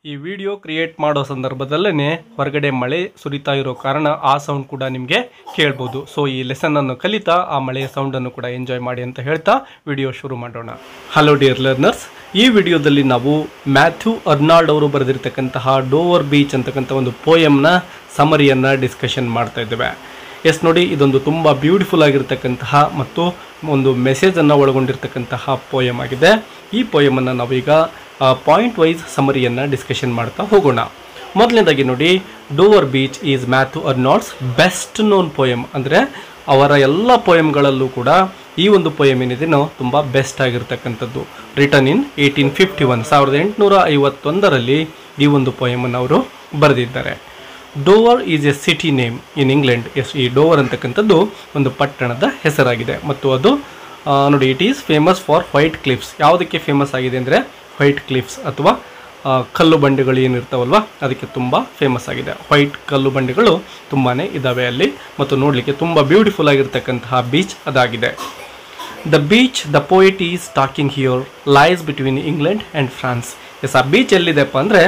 ಈ video create ಮಾಡೋ ಸಂದರ್ಭದಲ್ಲೇ ಹೊರಗಡೆ ಮಳೆ ಸುರಿತಾ ಇರೋ ಕಾರಣ ಆ ಸೌಂಡ್ ಕೂಡ ನಿಮಗೆ ಕೇಳ್ಬೋದು. ಸೊ ಈ ಲೆಸನನ್ನು ಕಲಿತಾ ಆ ಮಳೆಯ ಸೌಂಡನ್ನು ಕೂಡ ಎಂಜಾಯ್ ಮಾಡಿ ಅಂತ ಹೇಳ್ತಾ ವಿಡಿಯೋ ಶುರು ಮಾಡೋಣ. ಹಲೋ ಡಿಯರ್ ಲರ್ನರ್ಸ್, ಈ ವಿಡಿಯೋದಲ್ಲಿ ನಾವು ಮ್ಯಾಥ್ಯೂ ಅರ್ನಾಲ್ಡ್ ಅವರು ಬರೆದಿರ್ತಕ್ಕಂತಹ ಡೋವರ್ ಬೀಚ್ ಅಂತಕ್ಕಂಥ ಒಂದು ಪೋಯಮ್ನ ಸಮರಿಯನ್ನು ಡಿಸ್ಕಷನ್ ಮಾಡ್ತಾ ಇದ್ದೇವೆ. ಎಸ್ ನೋಡಿ, ಇದೊಂದು ತುಂಬ ಬ್ಯೂಟಿಫುಲ್ ಆಗಿರ್ತಕ್ಕಂತಹ ಮತ್ತು ಒಂದು ಮೆಸೇಜನ್ನು ಒಳಗೊಂಡಿರ್ತಕ್ಕಂತಹ ಪೋಯಮ್ ಆಗಿದೆ. ಈ ಪೋಯಮನ್ನು ನಾವೀಗ ಪಾಯಿಂಟ್ ವೈಸ್ ಸಮರಿಯನ್ನು ಡಿಸ್ಕಷನ್ ಮಾಡ್ತಾ ಹೋಗೋಣ. ಮೊದಲನೇದಾಗಿ ನೋಡಿ, Dover beach is Matthew Arnold's best known poem. ಅಂದರೆ ಅವರ ಎಲ್ಲ ಪೋಯಮ್ಗಳಲ್ಲೂ ಕೂಡ ಈ ಒಂದು ಪೋಯಮ್ ಏನಿದೆನೋ ತುಂಬ ಬೆಸ್ಟ್ ಆಗಿರ್ತಕ್ಕಂಥದ್ದು. ರಿಟರ್ನ್ ಇನ್ 1851, 1851ರಲ್ಲಿ ಈ ಒಂದು ಪೋಯಮನ್ನು ಅವರು ಬರೆದಿದ್ದಾರೆ. Dover is a city name in England. Yes, ಈ ಡೋವರ್ ಅಂತಕ್ಕಂಥದ್ದು ಒಂದು ಪಟ್ಟಣದ ಹೆಸರಾಗಿದೆ ಮತ್ತು ಅದು ನೋಡಿ, it is famous for white cliffs. ಯಾವುದಕ್ಕೆ ಫೇಮಸ್ ಆಗಿದೆ ಅಂದರೆ ವೈಟ್ ಕ್ಲಿಫ್ಸ್ ಅಥವಾ ಕಲ್ಲು ಬಂಡೆಗಳು ಏನಿರ್ತಾವಲ್ವ ಅದಕ್ಕೆ ತುಂಬ ಫೇಮಸ್ ಆಗಿದೆ. ವೈಟ್ ಕಲ್ಲು ಬಂಡೆಗಳು ತುಂಬಾ ಇದ್ದಾವೆ ಅಲ್ಲಿ ಮತ್ತು ನೋಡಲಿಕ್ಕೆ ತುಂಬ ಬ್ಯೂಟಿಫುಲ್ ಆಗಿರ್ತಕ್ಕಂತಹ ಬೀಚ್ ಅದಾಗಿದೆ. The beach the poet is talking here lies between England and France. Yes, ಆ ಬೀಚ್ ಎಲ್ಲಿದೆಪ್ಪ ಅಂದರೆ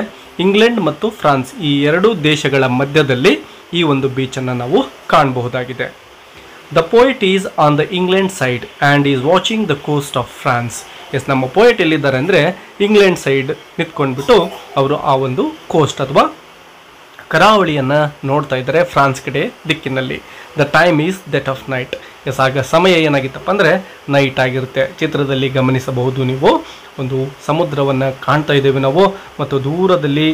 ಇಂಗ್ಲೆಂಡ್ ಮತ್ತು ಫ್ರಾನ್ಸ್ ಈ ಎರಡೂ ದೇಶಗಳ ಮಧ್ಯದಲ್ಲಿ ಈ ಒಂದು ಬೀಚನ್ನು ನಾವು ಕಾಣಬಹುದಾಗಿದೆ. The poet is on the England side and is watching the coast of France. Yes, ನಮ್ಮ ಪೋಯಟ್ ಎಲ್ಲಿದ್ದಾರೆ ಅಂದರೆ ಇಂಗ್ಲೆಂಡ್ ಸೈಡ್ ನಿಂತ್ಕೊಂಡ್ಬಿಟ್ಟು ಅವರು ಆ ಒಂದು ಕೋಸ್ಟ್ ಅಥವಾ ಕರಾವಳಿಯನ್ನು ನೋಡ್ತಾ ಇದ್ದಾರೆ ಫ್ರಾನ್ಸ್ ಕಡೆ ದಿಕ್ಕಿನಲ್ಲಿ. The time is that of night. Yes, ಆಗ ಸಮಯ ಏನಾಗಿತ್ತಪ್ಪ ಅಂದರೆ ನೈಟ್ ಆಗಿರುತ್ತೆ. ಚಿತ್ರದಲ್ಲಿ ಗಮನಿಸಬಹುದು ನೀವು, ಒಂದು ಸಮುದ್ರವನ್ನು ಕಾಣ್ತಾ ಇದ್ದೇವೆ ನಾವು ಮತ್ತು ದೂರದಲ್ಲಿ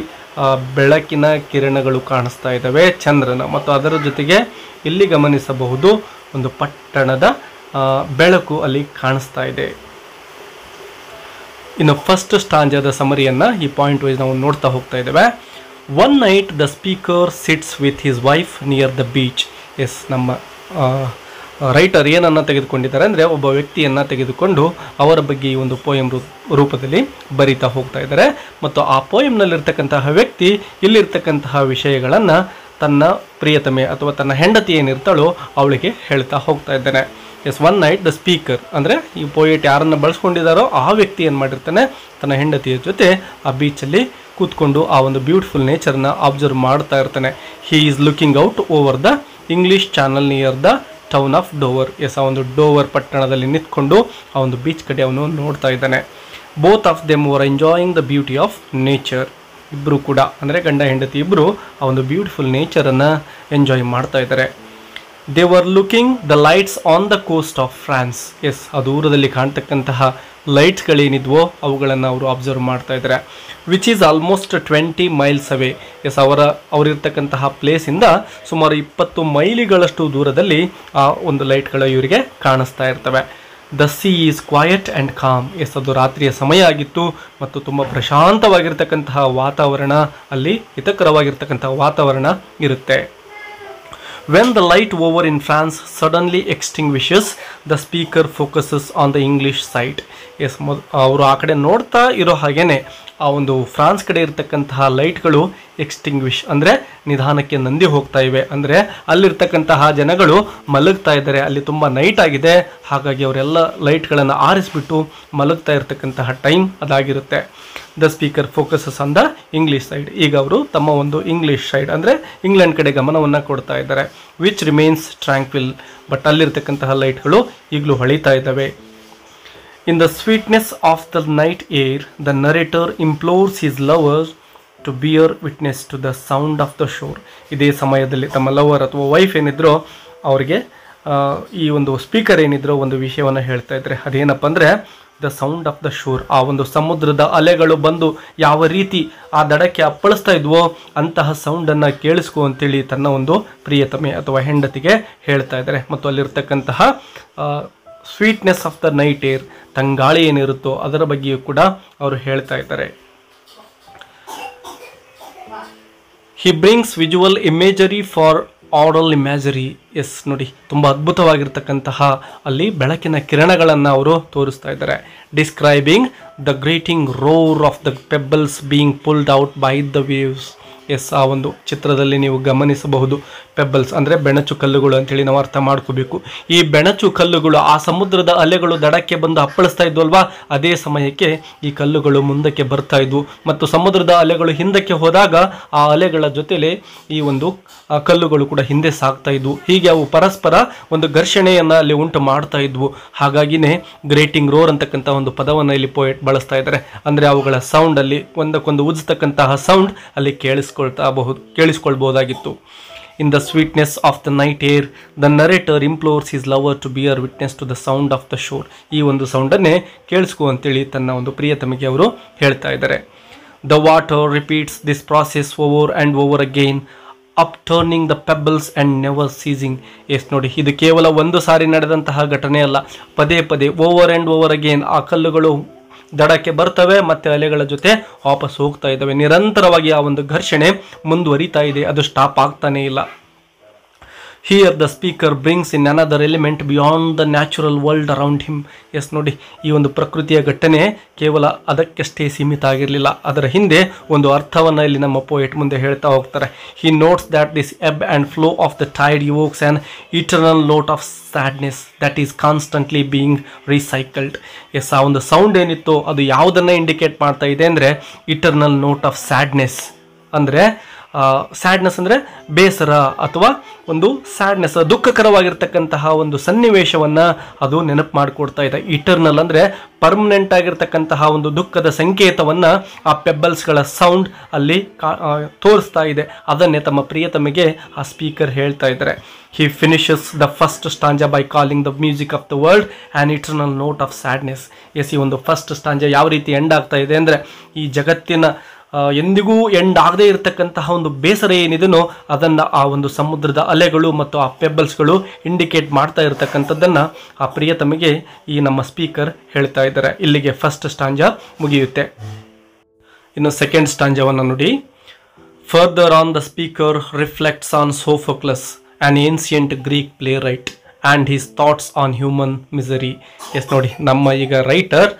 ಬೆಳಕಿನ ಕಿರಣಗಳು ಕಾಣಿಸ್ತಾ ಇದ್ದಾವೆ, ಚಂದ್ರನ, ಮತ್ತು ಅದರ ಜೊತೆಗೆ ಇಲ್ಲಿ ಗಮನಿಸಬಹುದು ಒಂದು ಪಟ್ಟಣದ ಬೆಳಕು ಅಲ್ಲಿ ಕಾಣಿಸ್ತಾ ಇದೆ. ಇನ್ನು ಫಸ್ಟ್ ಸ್ಟಾಂಜಾದ ಸಮರಿಯನ್ನು ಈ ಪಾಯಿಂಟ್ ವೈಸ್ ನಾವು ನೋಡ್ತಾ ಹೋಗ್ತಾ ಇದ್ದೇವೆ. One night the speaker sits with his wife near the beach. Yes, ನಮ್ಮ ರೈಟರ್ ಏನನ್ನು ತೆಗೆದುಕೊಂಡಿದ್ದಾರೆ ಅಂದರೆ ಒಬ್ಬ ವ್ಯಕ್ತಿಯನ್ನು ತೆಗೆದುಕೊಂಡು ಅವರ ಬಗ್ಗೆ ಈ ಒಂದು ಪೋಯಮ್ ರೂಪದಲ್ಲಿ ಬರಿತಾ ಹೋಗ್ತಾ ಇದ್ದಾರೆ ಮತ್ತು ಆ ಪೋಯಮ್ನಲ್ಲಿರ್ತಕ್ಕಂತಹ ವ್ಯಕ್ತಿ ಇಲ್ಲಿರ್ತಕ್ಕಂತಹ ವಿಷಯಗಳನ್ನು ತನ್ನ ಪ್ರಿಯತಮೆ ಅಥವಾ ತನ್ನ ಹೆಂಡತಿ ಏನಿರ್ತಾಳೋ ಅವಳಿಗೆ ಹೇಳ್ತಾ ಹೋಗ್ತಾ ಇದ್ದಾನೆ. Yes, one night the speaker ಅಂದರೆ ಈ ಪೋಯೆಟ್ ಯಾರನ್ನು ಬಳಸ್ಕೊಂಡಿದ್ದಾರೋ ಆ ವ್ಯಕ್ತಿ ಏನು ಮಾಡಿರ್ತಾನೆ, ತನ್ನ ಹೆಂಡತಿಯ ಜೊತೆ ಆ ಬೀಚಲ್ಲಿ ಕೂತ್ಕೊಂಡು ಆ ಒಂದು ಬ್ಯೂಟಿಫುಲ್ ನೇಚರ್ನ ಅಬ್ಸರ್ವ್ ಮಾಡ್ತಾ ಇರ್ತಾನೆ. He is looking out over the English channel near the town of Dover. Yes, ಆ ಒಂದು ಡೋವರ್ ಪಟ್ಟಣದಲ್ಲಿ ನಿಂತ್ಕೊಂಡು ಆ ಒಂದು ಬೀಚ್ ಕಡೆ ಅವನು ನೋಡ್ತಾ ಇದ್ದಾನೆ. Both of them were enjoying the beauty of nature. ಇಬ್ಬರು ಕೂಡ ಅಂದರೆ ಗಂಡ ಹೆಂಡತಿ ಇಬ್ಬರು ಆ ಒಂದು ಬ್ಯೂಟಿಫುಲ್ ನೇಚರನ್ನು ಎಂಜಾಯ್ ಮಾಡ್ತಾ ಇದ್ದಾರೆ. They were looking the lights on the coast of France. Yes, ಆ ದೂರದಲ್ಲಿ ಕಾಣ್ತಕ್ಕಂತಹ ಲೈಟ್ಸ್ಗಳೇನಿದ್ವೋ ಅವುಗಳನ್ನು ಅವರು ಅಬ್ಸರ್ವ್ ಮಾಡ್ತಾ ಇದ್ದಾರೆ. Which is almost 20 miles away. Yes, ಅವರಿರ್ತಕ್ಕಂತಹ ಪ್ಲೇಸಿಂದ ಸುಮಾರು 20 ಮೈಲಿಗಳಷ್ಟು ದೂರದಲ್ಲಿ ಆ ಒಂದು ಲೈಟ್ಗಳು ಇವರಿಗೆ ಕಾಣಿಸ್ತಾ ಇರ್ತವೆ. The sea is quiet and calm. Yes, ಅದು ರಾತ್ರಿಯ ಸಮಯ ಆಗಿತ್ತು ಮತ್ತು ತುಂಬ ಪ್ರಶಾಂತವಾಗಿರ್ತಕ್ಕಂತಹ ವಾತಾವರಣ, ಅಲ್ಲಿ ಹಿತಕರವಾಗಿರ್ತಕ್ಕಂತಹ ವಾತಾವರಣ ಇರುತ್ತೆ. When the light over in France suddenly extinguishes, the speaker focuses on the English side. Yes, ಅವರು ಆ ಕಡೆ ನೋಡ್ತಾ ಇರೋ ಹಾಗೇನೆ ಆ ಒಂದು ಫ್ರಾನ್ಸ್ ಕಡೆ ಇರ್ತಕ್ಕಂತಹ ಲೈಟ್ಗಳು ಎಕ್ಸ್ಟಿಂಗ್ವಿಷ್ ಅಂದರೆ ನಿಧಾನಕ್ಕೆ ನಂದಿ ಹೋಗ್ತಾ ಇವೆ. ಅಂದರೆ ಅಲ್ಲಿರ್ತಕ್ಕಂತಹ ಜನಗಳು ಮಲಗ್ತಾ ಇದ್ದಾರೆ, ಅಲ್ಲಿ ತುಂಬ ನೈಟ್ ಆಗಿದೆ, ಹಾಗಾಗಿ ಅವರೆಲ್ಲ ಲೈಟ್ಗಳನ್ನು ಆರಿಸ್ಬಿಟ್ಟು ಮಲಗ್ತಾ ಇರ್ತಕ್ಕಂತಹ ಟೈಮ್ ಅದಾಗಿರುತ್ತೆ. The speaker focuses on the English side. ಈಗ ಅವರು ತಮ್ಮ ಒಂದು ಇಂಗ್ಲೀಷ್ ಸೈಡ್ ಅಂದರೆ ಇಂಗ್ಲೆಂಡ್ ಕಡೆ ಗಮನವನ್ನು ಕೊಡ್ತಾ ಇದ್ದಾರೆ. Which remains tranquil. ಬಟ್ ಅಲ್ಲಿರ್ತಕ್ಕಂತಹ ಲೈಟ್ಗಳು ಈಗಲೂ ಹೊಳಿತಾ ಇದ್ದಾವೆ. In the sweetness of the night air the narrator implores his lover to bear witness to the sound of the shore. ಇದೇ ಸಮಯದಲ್ಲಿ ತಮ್ಮ ಲವರ್ ಅಥವಾ ವೈಫ್ ಏನಿದ್ರೋ ಅವರಿಗೆ ಈ ಒಂದು ಸ್ಪೀಕರ್ ಏನಿದ್ರೋ ಒಂದು ವಿಷಯವನ್ನು ಹೇಳ್ತಾ ಇದ್ದಾರೆ. ಅದೇನಪ್ಪ ಅಂದರೆ the sound of the sure. ಆ ಒಂದು ಸಮುದ್ರದ ಅಲೆಗಳು ಬಂದು ಯಾವ ರೀತಿ ಆ ದಡಕ್ಕೆ ಅಪ್ಪಳಿಸ್ತಾ ಇದ್ವೋ ಅಂತಹ ಸೌಂಡನ್ನು ಕೇಳಿಸ್ಕೊ ಅಂತೇಳಿ ತನ್ನ ಒಂದು ಪ್ರಿಯತಮೆ ಅಥವಾ ಹೆಂಡತಿಗೆ ಹೇಳ್ತಾ ಇದ್ದಾರೆ. ಮತ್ತು ಅಲ್ಲಿರ್ತಕ್ಕಂತಹ sweetness of the night air, ತಂಗಾಳಿ ಏನಿರುತ್ತೋ ಅದರ ಬಗ್ಗೆಯೂ ಕೂಡ ಅವರು ಹೇಳ್ತಾ ಇದ್ದಾರೆ. He brings visual imagery for aural imagery. Yes, ನೋಡಿ, ತುಂಬ ಅದ್ಭುತವಾಗಿರ್ತಕ್ಕಂತಹ ಅಲ್ಲಿ ಬೆಳಕಿನ ಕಿರಣಗಳನ್ನು ಅವರು ತೋರಿಸ್ತಾ ಇದ್ದಾರೆ. Describing the grating roar of the pebbles being pulled out by the waves. Yes, ಆ ಒಂದು ಚಿತ್ರದಲ್ಲಿ ನೀವು ಗಮನಿಸಬಹುದು. ಪೆಬ್ಬಲ್ಸ್ ಅಂದರೆ ಬೆಣಚು ಕಲ್ಲುಗಳು ಅಂತೇಳಿ ನಾವು ಅರ್ಥ ಮಾಡ್ಕೋಬೇಕು. ಈ ಬೆಣಚು ಕಲ್ಲುಗಳು ಆ ಸಮುದ್ರದ ಅಲೆಗಳು ದಡಕ್ಕೆ ಬಂದು ಅಪ್ಪಳಿಸ್ತಾ ಇದ್ವಲ್ವಾ, ಅದೇ ಸಮಯಕ್ಕೆ ಈ ಕಲ್ಲುಗಳು ಮುಂದಕ್ಕೆ ಬರ್ತಾ ಇದ್ವು ಮತ್ತು ಸಮುದ್ರದ ಅಲೆಗಳು ಹಿಂದಕ್ಕೆ ಹೋದಾಗ ಆ ಅಲೆಗಳ ಜೊತೆಲೆ ಈ ಒಂದು ಕಲ್ಲುಗಳು ಕೂಡ ಹಿಂದೆ ಸಾಗ್ತಾ ಇದ್ವು. ಹೀಗೆ ಅವು ಪರಸ್ಪರ ಒಂದು ಘರ್ಷಣೆಯನ್ನು ಅಲ್ಲಿ ಉಂಟು ಮಾಡ್ತಾ ಇದ್ವು. ಹಾಗಾಗಿನೇ ಗ್ರೇಟಿಂಗ್ ರೋರ್ ಅಂತಕ್ಕಂಥ ಒಂದು ಪದವನ್ನು ಇಲ್ಲಿ ಪೋಯೆಟ್ ಬಳಸ್ತಾ ಇದ್ದಾರೆ. ಅಂದರೆ ಅವುಗಳ ಸೌಂಡ್ ಅಲ್ಲಿ ಒಂದಕ್ಕೊಂದು ಉಜ್ಜತಕ್ಕಂತಹ ಸೌಂಡ್ ಅಲ್ಲಿ ಕೇಳಿಸ್ಕೊಳ್ಬಹುದಾಗಿತ್ತು. In the sweetness of the night air, the narrator implores his lover to bear witness to the sound of the shore. ಈ ಒಂದು ಸೌಂಡನ್ನೇ ಕೇಳಿಸ್ಕೊ ಅಂತೇಳಿ ತನ್ನ ಒಂದು ಪ್ರಿಯತಮಿಗೆ ಅವರು ಹೇಳ್ತಾ ಇದ್ದಾರೆ. The water repeats this process over and over again, upturning the pebbles and never ceasing. Yes ನೋಡಿ, ಇದು ಕೇವಲ ಒಂದು ಸಾರಿ ನಡೆದಂತಹ ಘಟನೆ ಅಲ್ಲ, ಪದೇ ಪದೇ ಓವರ್ ಆ್ಯಂಡ್ ಓವರ್ ಅಗೇನ್ ಆ ಕಲ್ಲುಗಳು ದಡಕ್ಕೆ ಬರ್ತವೆ ಮತ್ತೆ ಅಲೆಗಳ ಜೊತೆ ವಾಪಸ್ ಹೋಗ್ತಾ ಇದ್ದಾವೆ. ನಿರಂತರವಾಗಿ ಆ ಒಂದು ಘರ್ಷಣೆ ಮುಂದುವರಿತಾ ಇದೆ, ಅದು ಸ್ಟಾಪ್ ಆಗ್ತಾನೇ ಇಲ್ಲ. Here the speaker brings in another element beyond the natural world around him. Yes ನೋಡಿ, ಈ ಒಂದು ಪ್ರಕೃತಿಯ ಘಟನೆ ಕೇವಲ ಅದಕ್ಕಷ್ಟೇ ಸೀಮಿತ ಆಗಿರಲಿಲ್ಲ, ಅದರ ಹಿಂದೆ ಒಂದು ಅರ್ಥವನ್ನು ಇಲ್ಲಿ ನಮ್ಮ ಪೋಯೆಟ್ ಮುಂದೆ ಹೇಳ್ತಾ ಹೋಗ್ತಾರೆ. He notes that this ebb and flow of the tide evokes an eternal note of sadness that is constantly being recycled. Yes, ಆ ಒಂದು ಸೌಂಡ್ ಏನಿತ್ತು ಅದು ಯಾವುದನ್ನು ಇಂಡಿಕೇಟ್ ಮಾಡ್ತಾ ಇದೆ ಅಂದರೆ ಇಟರ್ನಲ್ ನೋಟ್ ಆಫ್ ಸ್ಯಾಡ್ನೆಸ್. ಅಂದರೆ ಸ್ಯಾಡ್ನೆಸ್ ಅಂದರೆ ಬೇಸರ ಅಥವಾ ಒಂದು ಸ್ಯಾಡ್ನೆಸ್, ದುಃಖಕರವಾಗಿರ್ತಕ್ಕಂತಹ ಒಂದು ಸನ್ನಿವೇಶವನ್ನು ಅದು ನೆನಪು ಮಾಡಿಕೊಡ್ತಾ ಇದೆ. ಇಟರ್ನಲ್ ಅಂದರೆ ಪರ್ಮನೆಂಟ್ ಆಗಿರ್ತಕ್ಕಂತಹ ಒಂದು ದುಃಖದ ಸಂಕೇತವನ್ನು ಆ ಪೆಬ್ಬಲ್ಸ್ಗಳ ಸೌಂಡ್ ಅಲ್ಲಿ ತೋರಿಸ್ತಾ ಇದೆ. ಅದನ್ನೇ ತಮ್ಮ ಪ್ರಿಯತಮಿಗೆ ಆ ಸ್ಪೀಕರ್ ಹೇಳ್ತಾ ಇದ್ದಾರೆ. He finishes the first stanza by calling the music of the world an eternal note of sadness. Yes, ಈ ಒಂದು ಫಸ್ಟ್ ಸ್ಟಾಂಜಾ ಯಾವ ರೀತಿ ಎಂಡ್ ಆಗ್ತಾ ಇದೆ ಅಂದರೆ ಈ ಜಗತ್ತಿನ ಎಂದಿಗೂ ಎಂಡ್ ಆಗದೇ ಇರತಕ್ಕಂತಹ ಒಂದು ಬೇಸರ ಏನಿದೆನೋ ಅದನ್ನು ಆ ಒಂದು ಸಮುದ್ರದ ಅಲೆಗಳು ಮತ್ತು ಆ ಪೆಬ್ಬಲ್ಸ್ಗಳು ಇಂಡಿಕೇಟ್ ಮಾಡ್ತಾ ಇರತಕ್ಕಂಥದ್ದನ್ನು ಆ ಪ್ರಿಯತಮಿಗೆ ಈ ನಮ್ಮ ಸ್ಪೀಕರ್ ಹೇಳ್ತಾ ಇದ್ದಾರೆ. ಇಲ್ಲಿಗೆ ಫಸ್ಟ್ ಸ್ಟಾಂಜಾ ಮುಗಿಯುತ್ತೆ. ಇನ್ನು ಸೆಕೆಂಡ್ ಸ್ಟಾಂಜಾವನ್ನು ನೋಡಿ. Further on the speaker reflects on Sophocles, an ancient Greek playwright and his thoughts on human misery. Yes ನೋಡಿ, ನಮ್ಮ ಈಗ ರೈಟರ್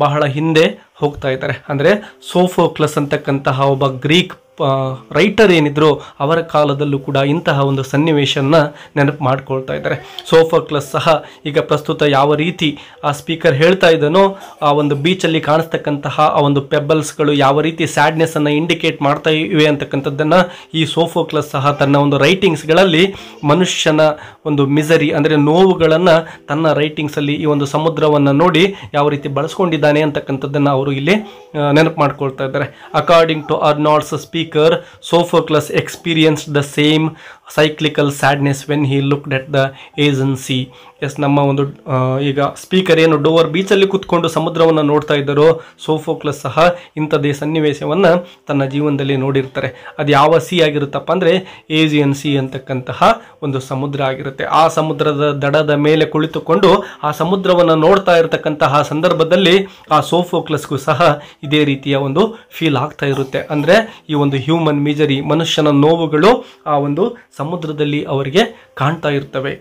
ಬಹಳ ಹಿಂದೆ ಹೋಗ್ತಾ ಇದ್ದಾರೆ. ಅಂದರೆ ಸೋಫೋಕ್ಲಸ್ ಅಂತಕ್ಕಂತಹ ಒಬ್ಬ ಗ್ರೀಕ್ ರೈಟರ್ ಏನಿದ್ರು ಅವರ ಕಾಲದಲ್ಲೂ ಕೂಡ ಇಂತಹ ಒಂದು ಸನ್ನಿವೇಶನ ನೆನಪು ಮಾಡ್ಕೊಳ್ತಾ ಇದ್ದಾರೆ. ಸೋಫೋಕ್ಲಸ್ ಸಹ ಈಗ ಪ್ರಸ್ತುತ ಯಾವ ರೀತಿ ಆ ಸ್ಪೀಕರ್ ಹೇಳ್ತಾ ಇದ್ದಾನೋ ಆ ಒಂದು ಬೀಚಲ್ಲಿ ಕಾಣಿಸ್ತಕ್ಕಂತಹ ಆ ಒಂದು ಪೆಬ್ಬಲ್ಸ್ಗಳು ಯಾವ ರೀತಿ ಸ್ಯಾಡ್ನೆಸ್ಸನ್ನು ಇಂಡಿಕೇಟ್ ಮಾಡ್ತಾ ಇವೆ ಅಂತಕ್ಕಂಥದ್ದನ್ನು ಈ ಸೋಫೋಕ್ಲಸ್ ಸಹ ತನ್ನ ಒಂದು ರೈಟಿಂಗ್ಸ್ಗಳಲ್ಲಿ ಮನುಷ್ಯನ ಒಂದು ಮಿಸರಿ ಅಂದರೆ ನೋವುಗಳನ್ನು ತನ್ನ ರೈಟಿಂಗ್ಸಲ್ಲಿ ಈ ಒಂದು ಸಮುದ್ರವನ್ನು ನೋಡಿ ಯಾವ ರೀತಿ ಬಳಸ್ಕೊಂಡಿದ್ದಾನೆ ಅಂತಕ್ಕಂಥದ್ದನ್ನು ಅವರು ಇಲ್ಲಿ ನೆನಪು ಮಾಡ್ಕೊಳ್ತಾ ಇದ್ದಾರೆ. According to Arnold's speaker, Sophocles experienced the same cyclical sadness when he looked at the Aegean Sea. Yes, ನಮ್ಮ ಒಂದು ಈಗ ಸ್ಪೀಕರ್ ಏನು ಡೋವರ್ ಬೀಚಲ್ಲಿ ಕೂತ್ಕೊಂಡು ಸಮುದ್ರವನ್ನು ನೋಡ್ತಾ ಇದ್ದಾರೋ ಸೋಫೋಕ್ಲಸ್ ಸಹ ಇಂಥದ್ದೇ ಸನ್ನಿವೇಶವನ್ನು ತನ್ನ ಜೀವನದಲ್ಲಿ ನೋಡಿರ್ತಾರೆ. ಅದು ಯಾವ ಸಿ ಆಗಿರುತ್ತಪ್ಪ ಅಂದರೆ ಏಜಿಯನ್ ಸಿ ಅಂತಕ್ಕಂತಹ ಒಂದು ಸಮುದ್ರ ಆಗಿರುತ್ತೆ. ಆ ಸಮುದ್ರದ ದಡದ ಮೇಲೆ ಕುಳಿತುಕೊಂಡು ಆ ಸಮುದ್ರವನ್ನು ನೋಡ್ತಾ ಇರತಕ್ಕಂತಹ ಸಂದರ್ಭದಲ್ಲಿ ಆ ಸೋಫೋಕ್ಲಸ್ಗೂ ಸಹ ಇದೇ ರೀತಿಯ ಒಂದು ಫೀಲ್ ಆಗ್ತಾ ಇರುತ್ತೆ. ಅಂದರೆ ಈ ಒಂದು ಹ್ಯೂಮನ್ ಮಿಜರಿ, ಮನುಷ್ಯನ ನೋವುಗಳು ಆ ಒಂದು ಸಮುದ್ರದಲ್ಲಿ ಅವರಿಗೆ ಕಾಣ್ತಾ ಇರ್ತವೆ.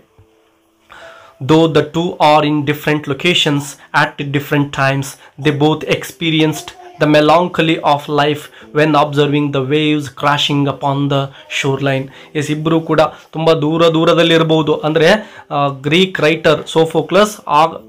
Though the two are in different locations at different times, they both experienced the melancholy of life when observing the waves crashing upon the shoreline. Yes, ಇಬ್ಬರು ಕೂಡ ತುಂಬ ದೂರದಲ್ಲಿರ್ಬೋದು. ಅಂದರೆ ಗ್ರೀಕ್ ರೈಟರ್ ಸೋಫೋಕ್ಲಸ್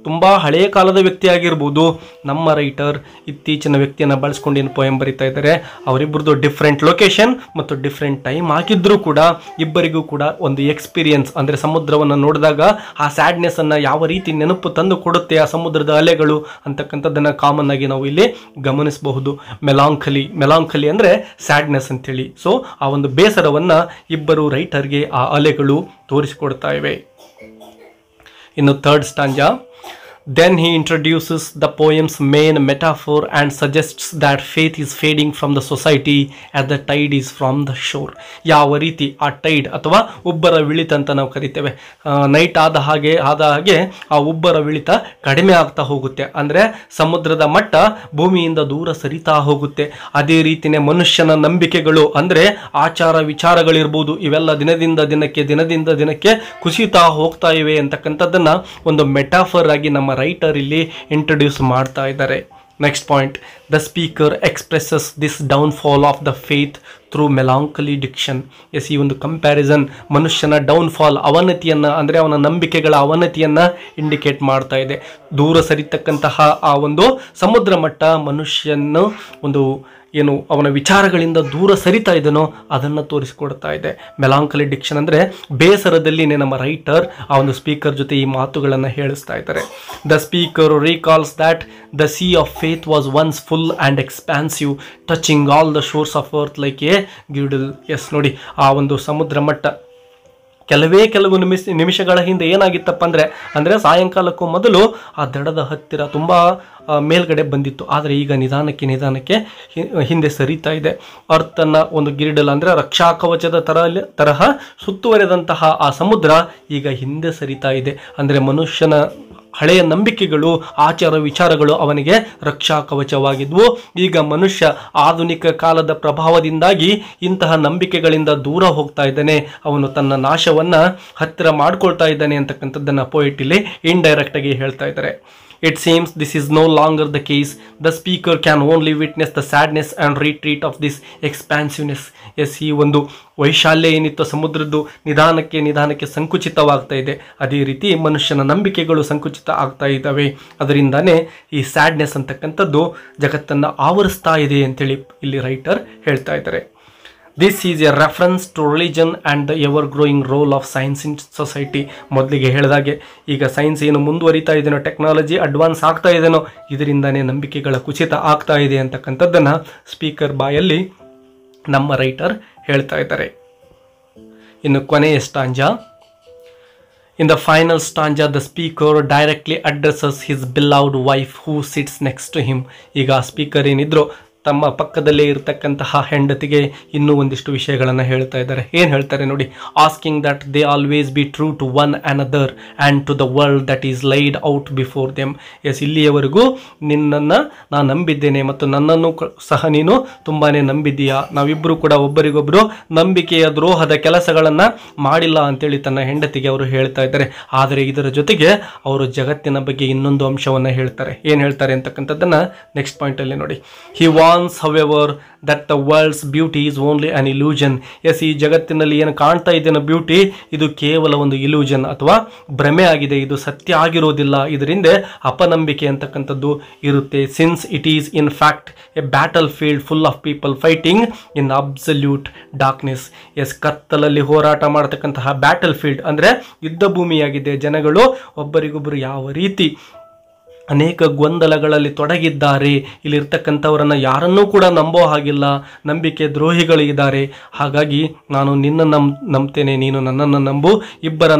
ತುಂಬ ಹಳೆಯ ಕಾಲದ ವ್ಯಕ್ತಿ ಆಗಿರ್ಬೋದು. ನಮ್ಮ ರೈಟರ್ ಇತ್ತೀಚಿನ ವ್ಯಕ್ತಿಯನ್ನು ಬಳಸ್ಕೊಂಡು ಏನು ಪೋಯಮ್ ಬರೀತಾ ಇದ್ದಾರೆ. ಅವರಿಬ್ಬರದು ಡಿಫ್ರೆಂಟ್ ಲೊಕೇಶನ್ ಮತ್ತು ಡಿಫ್ರೆಂಟ್ ಟೈಮ್ ಆಗಿದ್ದರೂ ಕೂಡ ಇಬ್ಬರಿಗೂ ಕೂಡ ಒಂದು ಎಕ್ಸ್ಪೀರಿಯನ್ಸ್ ಅಂದರೆ ಸಮುದ್ರವನ್ನು ನೋಡಿದಾಗ ಆ ಸ್ಯಾಡ್ನೆಸ್ಸನ್ನು ಯಾವ ರೀತಿ ನೆನಪು ತಂದು ಕೊಡುತ್ತೆ ಆ ಸಮುದ್ರದ ಅಲೆಗಳು ಅಂತಕ್ಕಂಥದ್ದನ್ನು ಕಾಮನ್ ಆಗಿ ನಾವು ಇಲ್ಲಿ ಗಮನಿಸಬಹುದು. ಮೆಲಾಂಕಲಿ ಅಂದರೆ ಸ್ಯಾಡ್ನೆಸ್ ಅಂತೇಳಿ. ಸೊ ಆ ಒಂದು ಬೇಸರವನ್ನು ಇಬ್ಬರು ರೈಟರ್ಗೆ ಆ ಅಲೆಗಳು ತೋರಿಸಿಕೊಡ್ತಾ ಇವೆ. ಇನ್ನು third ಸ್ಟಾಂಜಾ. Then he introduces the poem's main metaphor and suggests that faith is fading from the society as the tide is from the shore. ಯಾವ ರೀತಿ ಆ ಟೈಡ್ ಅಥವಾ ಉಬ್ಬರ ವಿಳಿತ ಅಂತ ನಾವು ಕರಿತೇವೆ. ನೈಟ್ ಆದ ಹಾಗೆ ಆ ಉಬ್ಬರ ವಿಳಿತ ಕಡಿಮೆ ಆಗ್ತಾ ಹೋಗುತ್ತೆ. ಅಂದರೆ ಸಮುದ್ರದ ಮಟ್ಟ ಭೂಮಿಯಿಂದ ದೂರ ಸರಿತಾ ಹೋಗುತ್ತೆ. ಅದೇ ರೀತಿಯೇ ಮನುಷ್ಯನ ನಂಬಿಕೆಗಳು ಅಂದರೆ ಆಚಾರ ವಿಚಾರಗಳಿರ್ಬೋದು, ಇವೆಲ್ಲ ದಿನದಿಂದ ದಿನಕ್ಕೆ ಕುಸಿತಾ ಹೋಗ್ತಾ ಇವೆ ಅಂತಕ್ಕಂಥದ್ದನ್ನು ಒಂದು ಮೆಟಾಫರ್ ಆಗಿ ನಮ್ಮ ರೈಟರ್ ಇಲ್ಲಿ ಇಂಟ್ರೊಡ್ಯೂಸ್ ಮಾಡ್ತಾ ಇದ್ದಾರೆ. Next point, the speaker expresses this downfall of the faith through melancholy diction. Yes, ಈ ಒಂದು ಕಂಪ್ಯಾರಿಸನ್ ಮನುಷ್ಯನ ಡೌನ್ಫಾಲ್, ಅವನತಿಯನ್ನು ಅಂದರೆ ಅವನ ನಂಬಿಕೆಗಳ ಅವನತಿಯನ್ನು ಇಂಡಿಕೇಟ್ ಮಾಡ್ತಾ ಇದೆ. ದೂರ ಸರಿತಕ್ಕಂತಹ ಆ ಒಂದು ಸಮುದ್ರ ಮಟ್ಟ ಮನುಷ್ಯನ ಒಂದು ಏನು ಅವನ ವಿಚಾರಗಳಿಂದ ದೂರ ಸರಿತಾ ಇದನೋ ಅದನ್ನು ತೋರಿಸಿಕೊಡ್ತಾ ಇದೆ. ಮೆಲಾಂಕಲಿ ಡಿಕ್ಷನ್ ಅಂದರೆ ಬೇಸರದಲ್ಲಿನೇ ನಮ್ಮ ರೈಟರ್ ಆ ಒಂದು ಸ್ಪೀಕರ್ ಜೊತೆ ಈ ಮಾತುಗಳನ್ನು ಹೇಳಿಸ್ತಾ ಇದ್ದಾರೆ. The speaker recalls that the sea of faith was once full and expansive, touching all the shores of earth like a girdle. Yes ನೋಡಿ, ಆ ಒಂದು ಸಮುದ್ರ ಮಟ್ಟ ಕೆಲವು ನಿಮಿಷಗಳ ಹಿಂದೆ ಏನಾಗಿತ್ತಪ್ಪ ಅಂದರೆ ಸಾಯಂಕಾಲಕ್ಕೂ ಮೊದಲು ಆ ದಡದ ಹತ್ತಿರ ತುಂಬ ಮೇಲ್ಗಡೆ ಬಂದಿತ್ತು. ಆದರೆ ಈಗ ನಿಧಾನಕ್ಕೆ ಹಿಂದೆ ಸರಿತಾ ಇದೆ. ಅರ್ಥನ ಒಂದು ಗಿರಿಡಲ್ ಅಂದರೆ ರಕ್ಷಾ ಕವಚದ ತರಹ ಸುತ್ತುವರೆದಂತಹ ಆ ಸಮುದ್ರ ಈಗ ಹಿಂದೆ ಸರಿತಾ ಇದೆ. ಅಂದರೆ ಮನುಷ್ಯನ ಹಳೆಯ ನಂಬಿಕೆಗಳು, ಆಚಾರ ವಿಚಾರಗಳು ಅವನಿಗೆ ರಕ್ಷಾ ಕವಚವಾಗಿದ್ವು. ಈಗ ಮನುಷ್ಯ ಆಧುನಿಕ ಕಾಲದ ಪ್ರಭಾವದಿಂದಾಗಿ ಇಂತಹ ನಂಬಿಕೆಗಳಿಂದ ದೂರ ಹೋಗ್ತಾ ಇದ್ದಾನೆ, ಅವನು ತನ್ನ ನಾಶವನ್ನು ಹತ್ತಿರ ಮಾಡ್ಕೊಳ್ತಾ ಇದ್ದಾನೆ ಅಂತಕ್ಕಂಥದ್ದನ್ನು ಪೋಯೆಟ್ ಇಲ್ಲಿ ಇಂಡೈರೆಕ್ಟ್ ಆಗಿ ಹೇಳ್ತಾ ಇದ್ದಾರೆ. It seems this is no longer the case. The speaker can only witness the sadness and retreat of this expansiveness. Yes, ಈ ಒಂದು ವೈಶಾಲ್ಯ ಏನಿತ್ತು ಸಮುದ್ರದ್ದು ನಿಧಾನಕ್ಕೆ ಸಂಕುಚಿತವಾಗ್ತಾ ಇದೆ. ಅದೇ ರೀತಿ ಮನುಷ್ಯನ ನಂಬಿಕೆಗಳು ಸಂಕುಚಿತ ಆಗ್ತಾ ಇದ್ದಾವೆ. ಅದರಿಂದಾನೇ ಈ ಸ್ಯಾಡ್ನೆಸ್ ಅಂತಕ್ಕಂಥದ್ದು ಜಗತ್ತನ್ನು ಆವರಿಸ್ತಾ ಇದೆ ಅಂತೇಳಿ ಇಲ್ಲಿ ರೈಟರ್ ಹೇಳ್ತಾ ಇದ್ದಾರೆ. This is a reference to religion and the ever growing role of science in society. ಮೊದಲಿಗೆ ಹೇಳಿದಾಗೆ ಈಗ ಸೈನ್ಸ್ ಏನು ಮುಂದುವರಿತಾ ಇದೆಯೋ, ಟೆಕ್ನಾಲಜಿ ಅಡ್ವಾನ್ಸ್ ಆಗ್ತಾ ಇದೆಯೋ, ಇದರಿಂದನೇ ನಂಬಿಕೆಗಳ ಕುಸಿತ ಆಗ್ತಾ ಇದೆ ಅಂತಕ್ಕಂಥದ್ದನ್ನು ಸ್ಪೀಕರ್ ಬಾಯಲ್ಲಿ ನಮ್ಮ ರೈಟರ್ ಹೇಳ್ತಾ ಇದ್ದಾರೆ. ಇನ್ನು ಕೊನೆಯ ಸ್ಟಾಂಜಾ. In the final stanza, the speaker directly addresses his beloved wife who sits next to him. ಈಗ ಸ್ಪೀಕರ್ ಏನಿದ್ರು ತಮ್ಮ ಪಕ್ಕದಲ್ಲೇ ಇರತಕ್ಕಂತಹ ಹೆಂಡತಿಗೆ ಇನ್ನೂ ಒಂದಿಷ್ಟು ವಿಷಯಗಳನ್ನು ಹೇಳ್ತಾ ಇದ್ದಾರೆ. ಏನು ಹೇಳ್ತಾರೆ ನೋಡಿ. Asking that they always be true to one another and to the world that is laid out before them. Yes, ಇಲ್ಲಿಯವರೆಗೂ ನಿನ್ನನ್ನು ನಾನು ನಂಬಿದ್ದೇನೆ ಮತ್ತು ನನ್ನನ್ನು ಸಹ ನೀನು ತುಂಬಾ ನಂಬಿದ್ದೀಯಾ. ನಾವಿಬ್ಬರು ಕೂಡ ಒಬ್ಬರಿಗೊಬ್ಬರು ನಂಬಿಕೆಯ ದ್ರೋಹದ ಕೆಲಸಗಳನ್ನು ಮಾಡಿಲ್ಲ ಅಂತೇಳಿ ತನ್ನ ಹೆಂಡತಿಗೆ ಅವರು ಹೇಳ್ತಾ ಇದ್ದಾರೆ. ಆದರೆ ಇದರ ಜೊತೆಗೆ ಅವರು ಜಗತ್ತಿನ ಬಗ್ಗೆ ಇನ್ನೊಂದು ಅಂಶವನ್ನು ಹೇಳ್ತಾರೆ. ಏನು ಹೇಳ್ತಾರೆ ಅಂತಕ್ಕಂಥದ್ದನ್ನು ನೆಕ್ಸ್ಟ್ ಪಾಯಿಂಟಲ್ಲಿ ನೋಡಿ. He however that the world's beauty is only an illusion. Yes, ಈ ಜಗತ್ತಿನಲ್ಲಿ ಏನು ಕಾಣ್ತಾ ಇದೆಯೋ ಬ್ಯೂಟಿ, ಇದು ಕೇವಲ ಒಂದು ಇಲ್ಯೂಷನ್ ಅಥವಾ ಭ್ರಮೆ ಆಗಿದೆ, ಇದು ಸತ್ಯ ಆಗಿರೋದಿಲ್ಲ. ಇದರಿಂದ ಅಪನಂಬಿಕೆ ಅಂತಕ್ಕಂಥದ್ದು ಇರುತ್ತೆ. Since it is in fact a battlefield full of people fighting in absolute darkness. Yes, ಕತ್ತಲಲ್ಲಿ ಹೋರಾಟ ಮಾಡತಕ್ಕಂತಹ ಬ್ಯಾಟಲ್ ಫೀಲ್ಡ್ ಅಂದರೆ ಯುದ್ಧ ಭೂಮಿಯಾಗಿದೆ. ಜನಗಳು ಒಬ್ಬರಿಗೊಬ್ಬರು ಯಾವ ರೀತಿ ಅನೇಕ ಗೊಂದಲಗಳಲ್ಲಿ ತೊಡಗಿದ್ದಾರೆ. ಇಲ್ಲಿರ್ತಕ್ಕಂಥವರನ್ನು ಯಾರನ್ನೂ ಕೂಡ ನಂಬೋ ಹಾಗಿಲ್ಲ, ನಂಬಿಕೆ ದ್ರೋಹಿಗಳಿದ್ದಾರೆ. ಹಾಗಾಗಿ ನಾನು ನಿನ್ನನ್ನು ನಂಬ್ತೇನೆ, ನೀನು ನನ್ನನ್ನು ನಂಬು.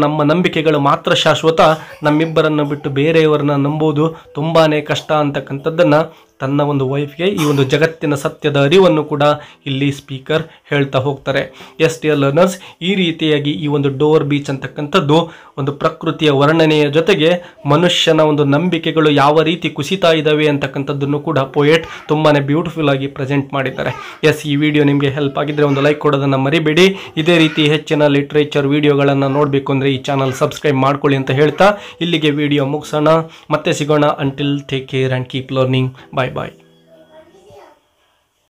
ನಮ್ಮ ನಂಬಿಕೆಗಳು ಮಾತ್ರ ಶಾಶ್ವತ, ನಮ್ಮಿಬ್ಬರನ್ನು ಬಿಟ್ಟು ಬೇರೆಯವರನ್ನ ನಂಬೋದು ತುಂಬಾ ಕಷ್ಟ ಅಂತಕ್ಕಂಥದ್ದನ್ನು ತನ್ನ ಒಂದು ವೈಫ್ಗೆ ಈ ಒಂದು ಜಗತ್ತಿನ ಸತ್ಯದ ಅರಿವನ್ನು ಕೂಡ ಇಲ್ಲಿ ಸ್ಪೀಕರ್ ಹೇಳ್ತಾ ಹೋಗ್ತಾರೆ. ಎಸ್ ಡಿಯರ್ ಲರ್ನರ್ಸ್, ಈ ರೀತಿಯಾಗಿ ಈ ಒಂದು ಡೋರ್ ಬೀಚ್ ಅಂತಕ್ಕಂಥದ್ದು ಒಂದು ಪ್ರಕೃತಿಯ ವರ್ಣನೆಯ ಜೊತೆಗೆ ಮನುಷ್ಯನ ಒಂದು ನಂಬಿಕೆಗಳು ಯಾವ ರೀತಿ ಕುಸಿತಾ ಇದ್ದಾವೆ ಅಂತಕ್ಕಂಥದ್ದನ್ನು ಕೂಡ ಪೋಯೆಟ್ ತುಂಬಾ ಬ್ಯೂಟಿಫುಲ್ ಆಗಿ ಪ್ರೆಸೆಂಟ್ ಮಾಡಿದ್ದಾರೆ. ಎಸ್, ಈ ವಿಡಿಯೋ ನಿಮಗೆ ಹೆಲ್ಪ್ ಆಗಿದ್ದರೆ ಒಂದು ಲೈಕ್ ಕೊಡೋದನ್ನು ಮರಿಬೇಡಿ. ಇದೇ ರೀತಿ ಹೆಚ್ಚಿನ ಲಿಟ್ರೇಚರ್ ವಿಡಿಯೋಗಳನ್ನು ನೋಡಬೇಕು ಅಂದರೆ ಈ ಚಾನಲ್ ಸಬ್ಸ್ಕ್ರೈಬ್ ಮಾಡ್ಕೊಳ್ಳಿ ಅಂತ ಹೇಳ್ತಾ ಇಲ್ಲಿಗೆ ವಿಡಿಯೋ ಮುಗಿಸೋಣ. ಮತ್ತೆ ಸಿಗೋಣ. Until take care and keep learning. Bye.